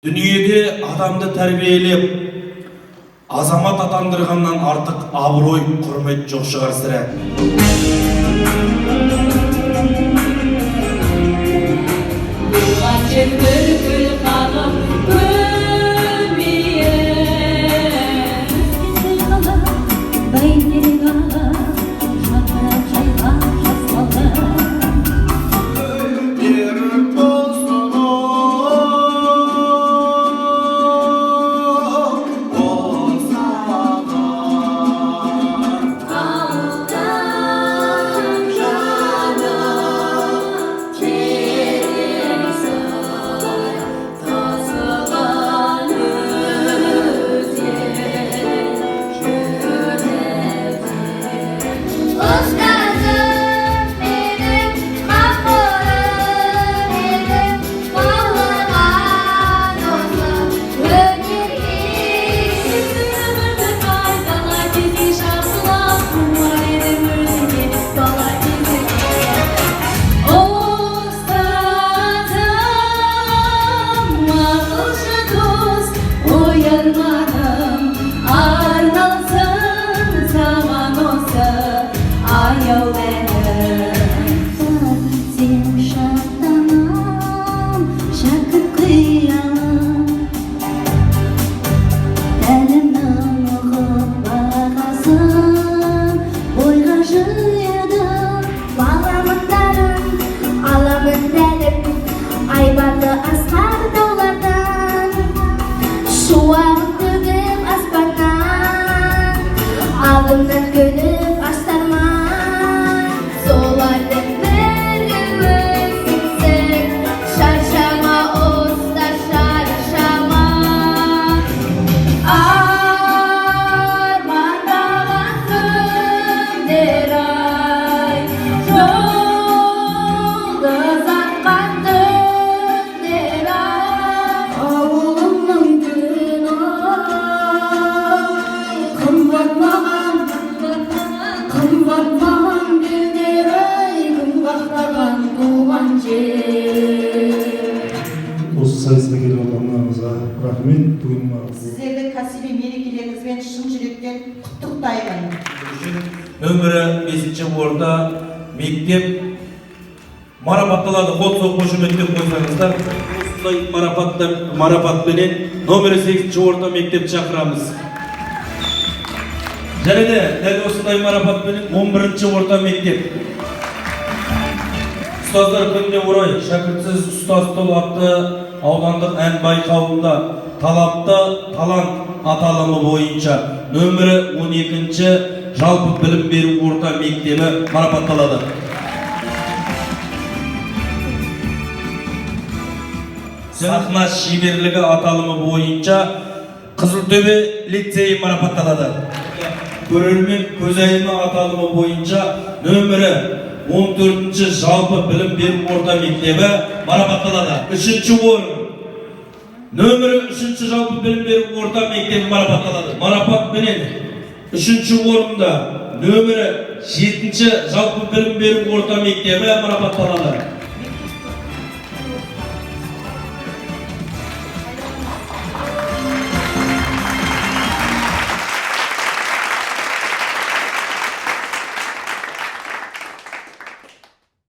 Дүниеде адамды тәрбиелеп, азамат атандырғаннан артық абырой, құрмет жоқ шығар сірә. Sayısına gelen olanlarımıza rahmet, bugün Sizlerді кәсіби мерекелеріңізбен шын жүректен құттықтаймын. Нөмірі 5-ші орында мектеп марапатталады. Қол соғып қошеметтеп қойсаңыздар. Осындай марапатпенен нөмірі 8-ші орында мектеп шақырамыз. Және де дәл осындай марапатпенен 11-ші орында мектеп. Ұстаздар күніне орай шәкіртсіз ұстаз тұл атты аудандық ән байқауында талапты талант аталымы бойынша нөмірі 12-ші жалпы білім беру орта мектебі марапатталады. Сахна шеберлігі аталымы бойынша Қызылтөбе лицейі марапатталады. Көрермен көзайымы аталымы бойынша нөмірі 14-ші жалпы білім беру орта мектебі марапатталады. 3-ші орын нөмірі 3-ші жалпы білім беру орта мектебі марапатталады. Марапатпенен 3-ші орында нөмірі 7-ші жалпы білім беру орта мектебі марапатталады.